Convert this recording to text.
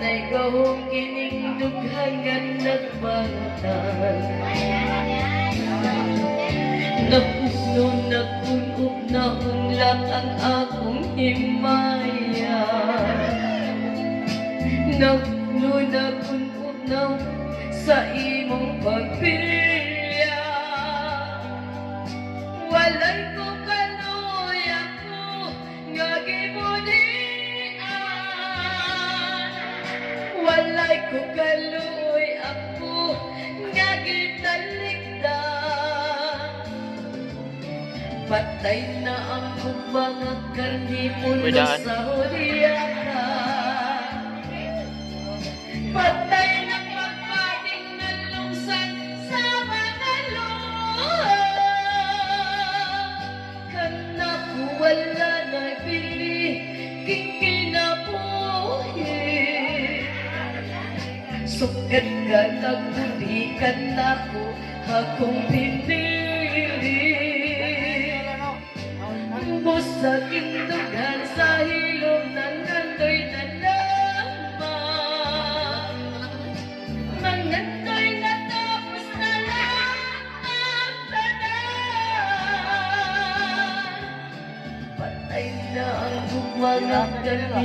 Walay gahong kining dughangan nagbantan. Napusno nagpunog na hunlak ang akong himaya. Napusno nagpunog na sa imong pagpilya. Walay ko kaloy ako nga gibudian. Walay ko kaloy ako nga gitalikdan. Patay na ang mga karni puno sa huliana. Patay na pagpating ng lungsan sa mga luha. Kanaku wala na bili king kinabuhi. Sukat ka nagbulikan ako akong pinili. Busag indugan sa hilom ng nandoy na lamang. Mangandoy na tapos na lang ang tanan. Patay na ang mga ganit.